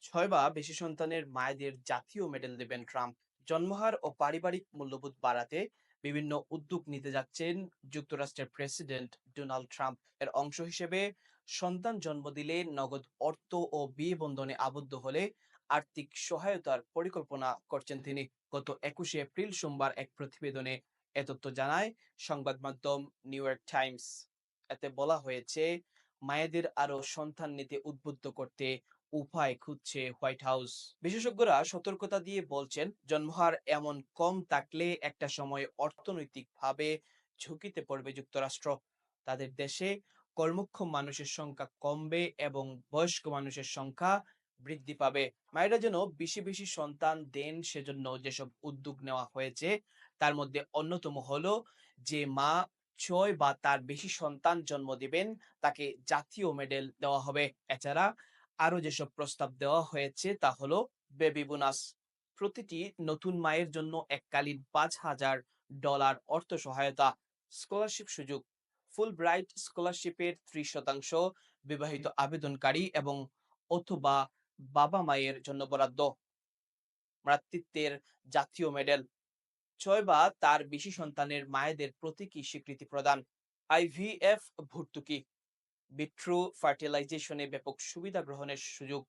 ছয় বা বেশি সন্তানের মায়েদের জাতীয় মেডেল দেবেন ট্রাম্প। জন্মহার ও পারিবারিক মূল্যবোধ বাড়াতে বিভিন্ন উদ্যোগ নিতে যাচ্ছেন যুক্তরাষ্ট্রের প্রেসিডেন্ট ডোনাল্ড ট্রাম্প। এর অংশ হিসেবে সন্তান জন্ম দিলে নগদ অর্থ ও বিয়ে বন্ধনে আবদ্ধ হলে আর্থিক সহায়তার পরিকল্পনা করছেন তিনি। গত 21শে এপ্রিল সোমবার এক প্রতিবেদনে এ তথ্য জানায় সংবাদ মাধ্যম নিউ ইয়র্ক টাইমস। এতে বলা হয়েছে, মায়েদের আরো সন্তান নিতে উদ্বুদ্ধ করতে উপায় খুঁজছে হোয়াইট হাউস। বিশেষজ্ঞরা সতর্কতা দিয়ে বলছেন, জন্মহার এমন কম থাকলে একটা সময় অর্থনৈতিকভাবে ঝুঁকিতে পড়বে যুক্তরাষ্ট্র। তাদের দেশে কর্মক্ষম মানুষের সংখ্যা কমবে এবং বয়স্ক মানুষের সংখ্যা বৃদ্ধি পাবে। মায়েরা যেন বেশি বেশি সন্তান দেন, সেজন্য যেসব উদ্যোগ নেওয়া হয়েছে তার মধ্যে অন্যতম হলো, যে মা 6 বা তার বেশি সন্তান জন্ম দিবেন তাকে জাতীয় মেডেল দেওয়া হবে। এছাড়া আরো যেসব প্রস্তাব দেওয়া হয়েছে তা হলো বেবি বোনাস, প্রতিটি নতুন মায়ের জন্য এককালীন $5,000 অর্থ সহায়তা, স্কলারশিপ সুযোগ, ফুল ব্রাইট স্কলারশিপের 30% বিবাহিত আবেদনকারী এবং অথবা বাবা মায়ের জন্য বরাদ্দ, মাতৃত্বের জাতীয় মেডেল, 6 বা তার বেশি সন্তানের মায়েদের প্রতীকী স্বীকৃতি প্রদান, আইভিএফ ভর্তুকি, বিট্রু ফার্টিলাইজেশনে ব্যাপক সুবিধা গ্রহণের সুযোগ।